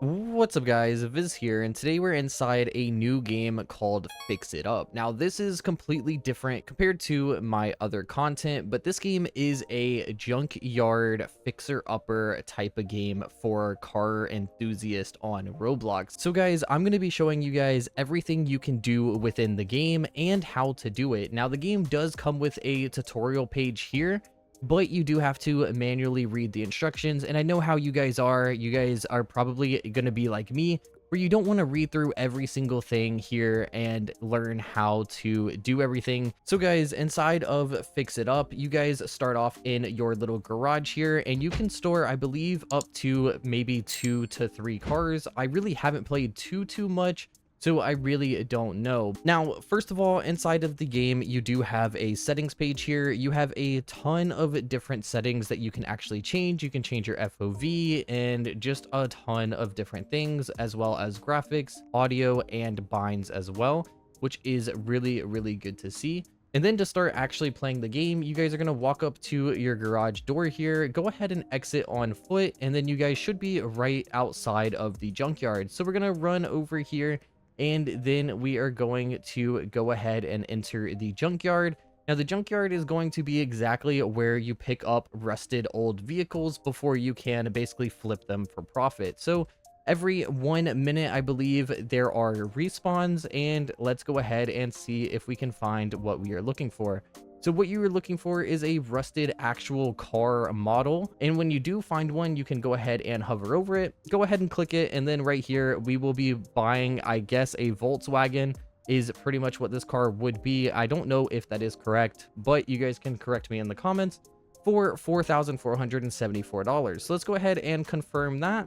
What's up guys, Viz here, and today we're inside a new game called Fix It Up. Now this is completely different compared to my other content, but this game is a junkyard fixer-upper type of game for car enthusiasts on Roblox. So guys, I'm going to be showing you guys everything you can do within the game and how to do it. Now the game does come with a tutorial page here, but you do have to manually read the instructions. And I know how you guys are. You guys are probably going to be like me, where you don't want to read through every single thing here and learn how to do everything. So guys, inside of Fix It Up, you guys start off in your little garage here, and you can store, I believe, up to maybe 2 to 3 cars. I really haven't played too much, so I really don't know. Now, first of all, inside of the game, you do have a settings page here. You have a ton of different settings that you can actually change. You can change your FOV and just a ton of different things, as well as graphics, audio, and binds as well, which is really good to see. And then to start actually playing the game, you guys are going to walk up to your garage door here, go ahead and exit on foot, and then you guys should be right outside of the junkyard. So we're going to run over here, and then we are going to go ahead and enter the junkyard. Now the junkyard is going to be exactly where you pick up rusted old vehicles before you can basically flip them for profit. So every 1 minute, I believe, there are respawns, and let's go ahead and see if we can find what we are looking for. So what you are looking for is a rusted actual car model, and when you do find one, you can go ahead and hover over it, go ahead and click it, and then right here we will be buying, I guess, a Volkswagen is pretty much what this car would be. I don't know if that is correct, but you guys can correct me in the comments, for $4,474. So let's go ahead and confirm that,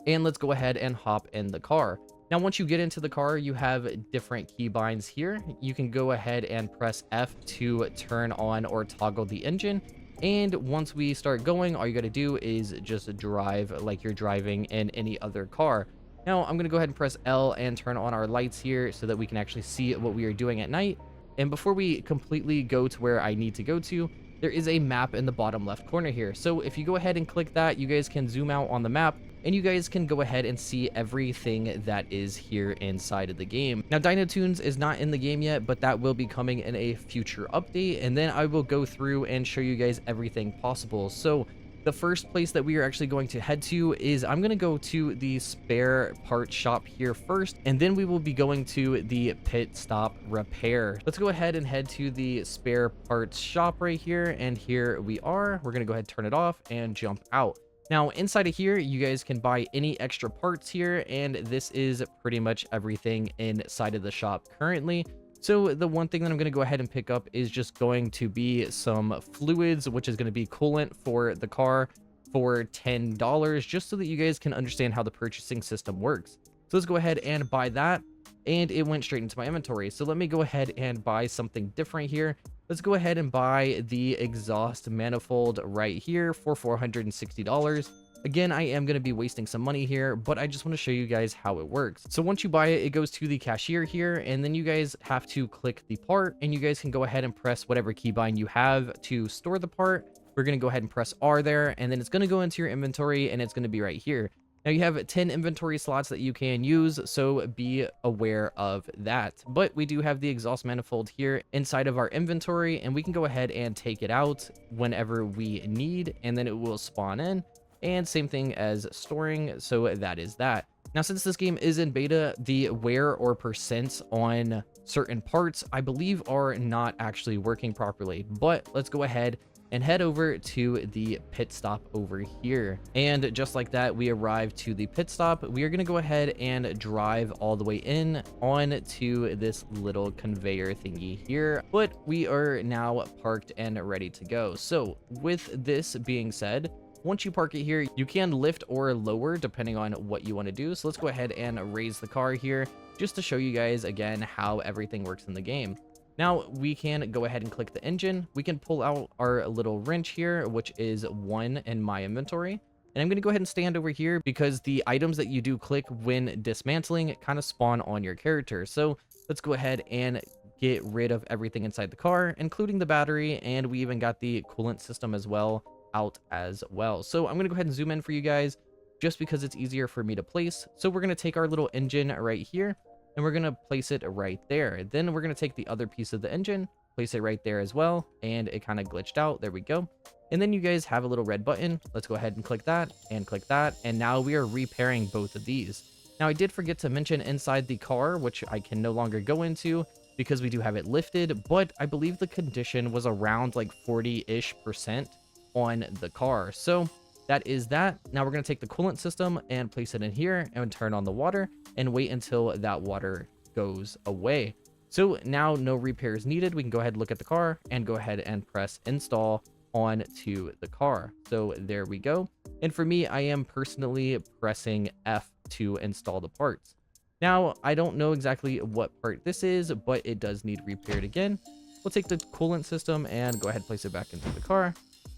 and let's go ahead and hop in the car. Now, once you get into the car, you have different keybinds here. You can go ahead and press F to turn on or toggle the engine. And once we start going, all you got to do is just drive like you're driving in any other car. Now, I'm going to go ahead and press L and turn on our lights here so that we can actually see what we are doing at night. And before we completely go to where I need to go to, there is a map in the bottom left corner here. So if you go ahead and click that, you guys can zoom out on the map, and you guys can go ahead and see everything that is here inside of the game. Now, Dino Tunes is not in the game yet, but that will be coming in a future update, and then I will go through and show you guys everything possible. So the first place that we are actually going to head to is I'm going to go to the spare part shop here first, and then we will be going to the pit stop repair. Let's go ahead and head to the spare parts shop right here, and here we are. We're going to go ahead and turn it off and jump out. Now, inside of here, you guys can buy any extra parts here, and this is pretty much everything inside of the shop currently. So the one thing that I'm going to go ahead and pick up is just going to be some fluids, which is going to be coolant for the car for $10, just so that you guys can understand how the purchasing system works. So let's go ahead and buy that, and it went straight into my inventory. So let me go ahead and buy something different here. Let's go ahead and buy the exhaust manifold right here for $460. Again, I am going to be wasting some money here, but I just want to show you guys how it works. So once you buy it, it goes to the cashier here, and then you guys have to click the part, and you guys can go ahead and press whatever keybind you have to store the part. We're going to go ahead and press R there, and then it's going to go into your inventory, and it's going to be right here. Now, you have 10 inventory slots that you can use, so be aware of that. But we do have the exhaust manifold here inside of our inventory, and we can go ahead and take it out whenever we need, and then it will spawn in. And same thing as storing, so that is that. Now, since this game is in beta, the wear or percents on certain parts, I believe, are not actually working properly. But let's go ahead and head over to the pit stop over here. And just like that, we arrived to the pit stop. We are going to go ahead and drive all the way in on to this little conveyor thingy here. But we are now parked and ready to go. So with this being said, once you park it here, you can lift or lower depending on what you want to do. So let's go ahead and raise the car here just to show you guys again how everything works in the game. Now we can go ahead and click the engine. We can pull out our little wrench here, which is 1 in my inventory. And I'm going to go ahead and stand over here because the items that you do click when dismantling kind of spawn on your character. So let's go ahead and get rid of everything inside the car, including the battery. And we even got the coolant system as well out as well. So I'm going to go ahead and zoom in for you guys. just because it's easier for me to place. So we're going to take our little engine right here and we're going to place it right there. Then we're going to take the other piece of the engine, place it right there as well, and it kind of glitched out. There we go. And then you guys have a little red button. Let's go ahead and click that, and now we are repairing both of these. Now I did forget to mention inside the car, which I can no longer go into because we do have it lifted, but I believe the condition was around like 40-ish% on the car. So that is that. Now we're going to take the coolant system and place it in here and turn on the water and wait until that water goes away. So now no repairs needed. We can go ahead and look at the car and go ahead and press install onto the car. So there we go. And for me, I am personally pressing F to install the parts. Now, I don't know exactly what part this is, but it does need repaired again. We'll take the coolant system and go ahead and place it back into the car.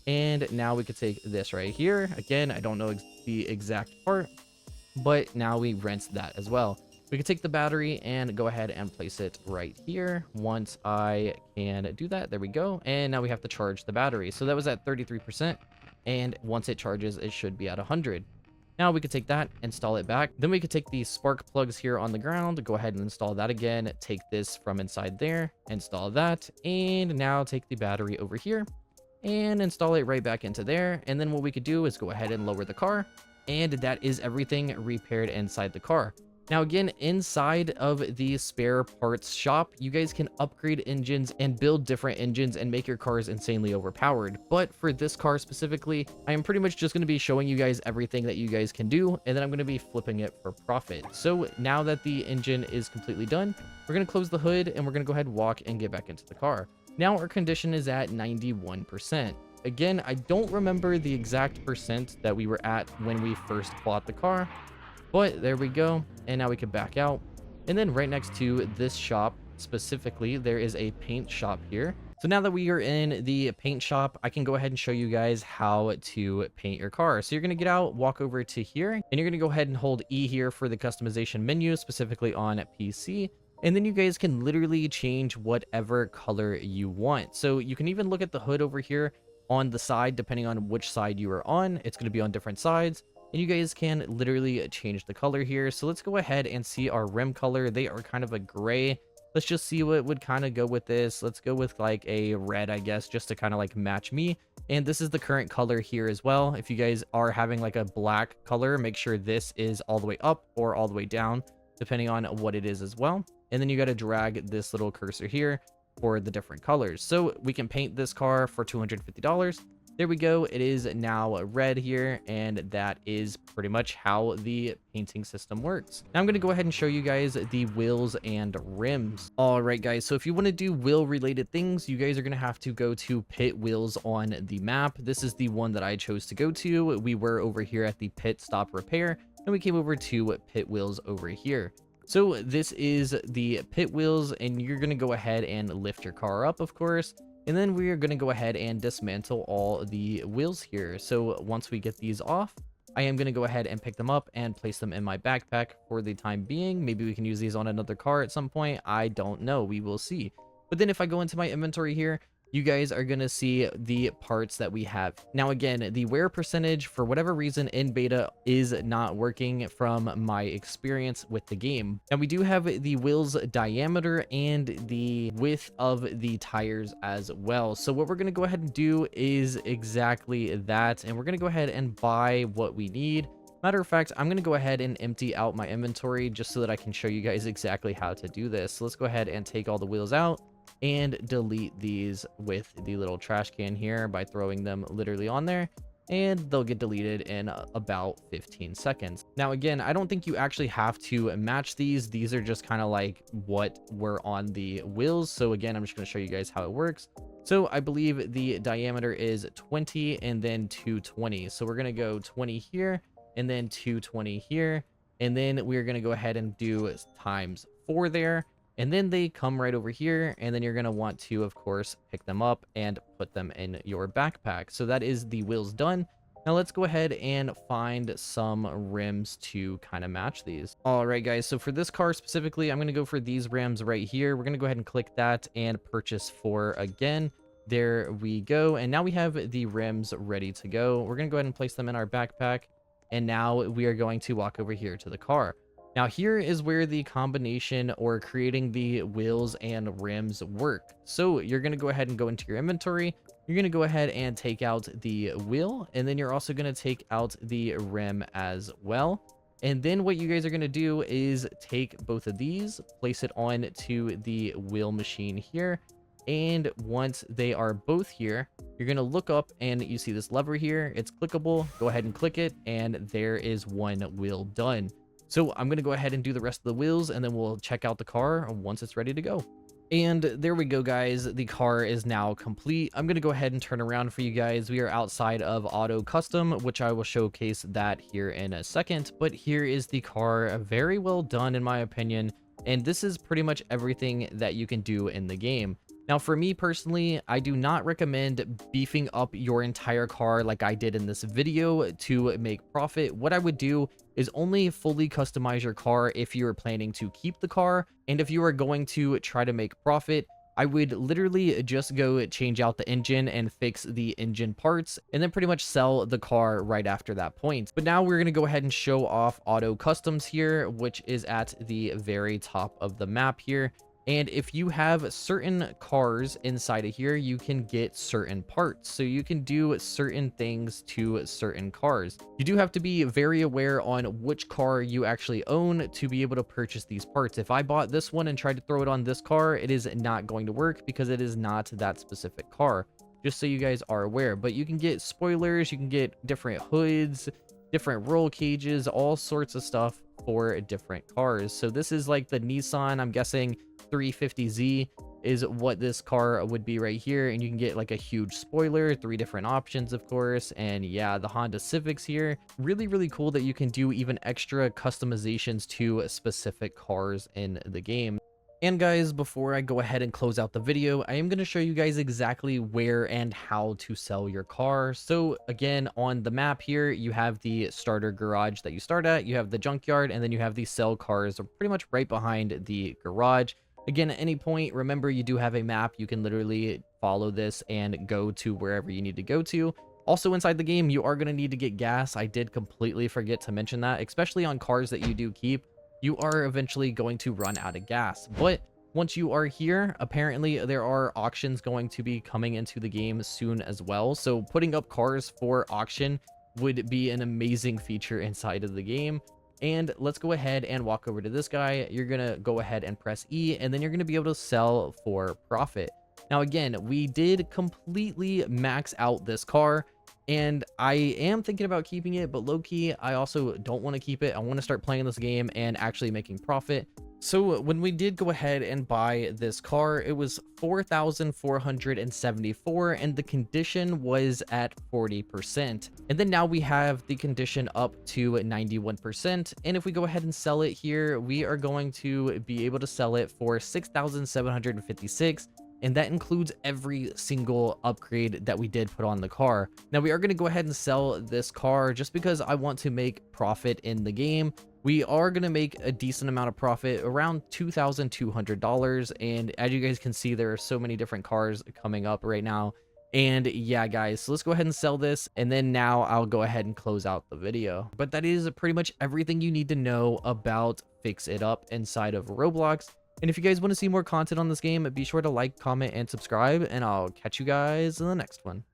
And now we could take this right here. Again, I don't know the exact part, but now we rinse that as well. We can take the battery and go ahead and place it right here. Once I can do that, there we go. And now we have to charge the battery. So that was at 33%. And once it charges, it should be at 100. Now we could take that, install it back. Then we could take these spark plugs here on the ground, go ahead and install that again. Take this from inside there, install that. And now take the battery over here and install it right back into there. And then what we could do is go ahead and lower the car. And that is everything repaired inside the car. Now again, inside of the spare parts shop, you guys can upgrade engines and build different engines and make your cars insanely overpowered. But for this car specifically, I am pretty much just going to be showing you guys everything that you guys can do, and then I'm going to be flipping it for profit. So now that the engine is completely done, we're going to close the hood and we're going to go ahead and walk and get back into the car. Now our condition is at 91%. Again, I don't remember the exact percent that we were at when we first bought the car, but there we go. And now we can back out. And then right next to this shop specifically, there is a paint shop here. So now that we are in the paint shop, I can go ahead and show you guys how to paint your car. So you're going to get out, walk over to here, and you're going to go ahead and hold E here for the customization menu, specifically on PC. And then you guys can literally change whatever color you want. So you can even look at the hood over here on the side, depending on which side you are on. It's going to be on different sides. And you guys can literally change the color here. So let's go ahead and see our rim color. They are kind of a gray. Let's just see what would kind of go with this. Let's go with like a red, I guess, just to kind of like match me. And this is the current color here as well. If you guys are having like a black color, make sure this is all the way up or all the way down, depending on what it is as well. And then you got to drag this little cursor here for the different colors. So we can paint this car for $250. There we go. It is now red here, and that is pretty much how the painting system works. Now I'm going to go ahead and show you guys the wheels and rims. All right, guys. So if you want to do wheel related things, you guys are going to have to go to pit wheels on the map. This is the one that I chose to go to. We were over here at the pit stop repair, and we came over to pit wheels over here. So this is the pit wheels, and you're going to go ahead and lift your car up, of course. And then we are going to go ahead and dismantle all the wheels here. So once we get these off, I am going to go ahead and pick them up and place them in my backpack for the time being. Maybe we can use these on another car at some point. I don't know. We will see. But then if I go into my inventory here, you guys are going to see the parts that we have. Now, again, the wear percentage, for whatever reason in beta, is not working from my experience with the game. Now, we do have the wheels diameter and the width of the tires as well. So what we're going to go ahead and do is exactly that. And we're going to go ahead and buy what we need. Matter of fact, I'm going to go ahead and empty out my inventory just so that I can show you guys exactly how to do this. So let's go ahead and take all the wheels out and delete these with the little trash can here by throwing them literally on there, and they'll get deleted in about 15 seconds. Now, again, I don't think you actually have to match these. These are just kind of like what were on the wheels. So again, I'm just going to show you guys how it works. So I believe the diameter is 20 and then 220. So we're going to go 20 here and then 220 here. And then we're going to go ahead and do times 4 there. And then they come right over here, and then you're going to want to, of course, pick them up and put them in your backpack. So that is the wheels done. Now let's go ahead and find some rims to kind of match these. All right, guys. So for this car specifically, I'm going to go for these rims right here. We're going to go ahead and click that and purchase 4 again. There we go. And now we have the rims ready to go. We're going to go ahead and place them in our backpack. And now we are going to walk over here to the car. Now here is where the combination or creating the wheels and rims work. So you're going to go ahead and go into your inventory. You're going to go ahead and take out the wheel, and then you're also going to take out the rim as well. And then what you guys are going to do is take both of these, place it on to the wheel machine here. And once they are both here, you're going to look up and you see this lever here. It's clickable. Go ahead and click it, and there is one wheel done. So I'm going to go ahead and do the rest of the wheels, and then we'll check out the car once it's ready to go. And there we go, guys. The car is now complete. I'm going to go ahead and turn around for you guys. We are outside of auto custom, which I will showcase that here in a second. But here is the car. Very well done, in my opinion. And this is pretty much everything that you can do in the game. Now, for me personally, I do not recommend beefing up your entire car like I did in this video to make profit. What I would do is only fully customize your car if you are planning to keep the car. And if you are going to try to make profit, I would literally just go change out the engine and fix the engine parts, and then pretty much sell the car right after that point. But now we're going to go ahead and show off auto customs here, which is at the very top of the map here. And if you have certain cars inside of here, you can get certain parts. So you can do certain things to certain cars. You do have to be very aware on which car you actually own to be able to purchase these parts. If I bought this one and tried to throw it on this car, it is not going to work because it is not that specific car. Just so you guys are aware. But you can get spoilers, you can get different hoods, different roll cages, all sorts of stuff for different cars. So this is like the Nissan, I'm guessing 350Z is what this car would be right here, and you can get like a huge spoiler, 3 different options, of course. And yeah, the Honda Civics here, really cool that you can do even extra customizations to specific cars in the game. And guys, before I go ahead and close out the video, I am going to show you guys exactly where and how to sell your car. So again, on the map here, you have the starter garage that you start at, you have the junkyard, and then you have the sell cars pretty much right behind the garage. Again, at any point, remember you do have a map. You can literally follow this and go to wherever you need to go to. Also inside the game, you are going to need to get gas. I did completely forget to mention that, especially on cars that you do keep. You are eventually going to run out of gas. But once you are here, apparently there are auctions going to be coming into the game soon as well. So putting up cars for auction would be an amazing feature inside of the game. And let's go ahead and walk over to this guy. You're going to go ahead and press E, and then you're going to be able to sell for profit. Now, again, we did completely max out this car, and I am thinking about keeping it, but low-key, I also don't want to keep it. I want to start playing this game and actually making profit. So when we did go ahead and buy this car, it was $4,474, and the condition was at 40%. And then now we have the condition up to 91. And if we go ahead and sell it here, we are going to be able to sell it for $6,756. And that includes every single upgrade that we did put on the car. Now we are going to go ahead and sell this car just because I want to make profit in the game. We are going to make a decent amount of profit, around $2,200. And as you guys can see, there are so many different cars coming up right now. And yeah, guys, so let's go ahead and sell this. And then now I'll go ahead and close out the video. But that is pretty much everything you need to know about Fix It Up inside of Roblox. And if you guys want to see more content on this game, be sure to like, comment, and subscribe. And I'll catch you guys in the next one.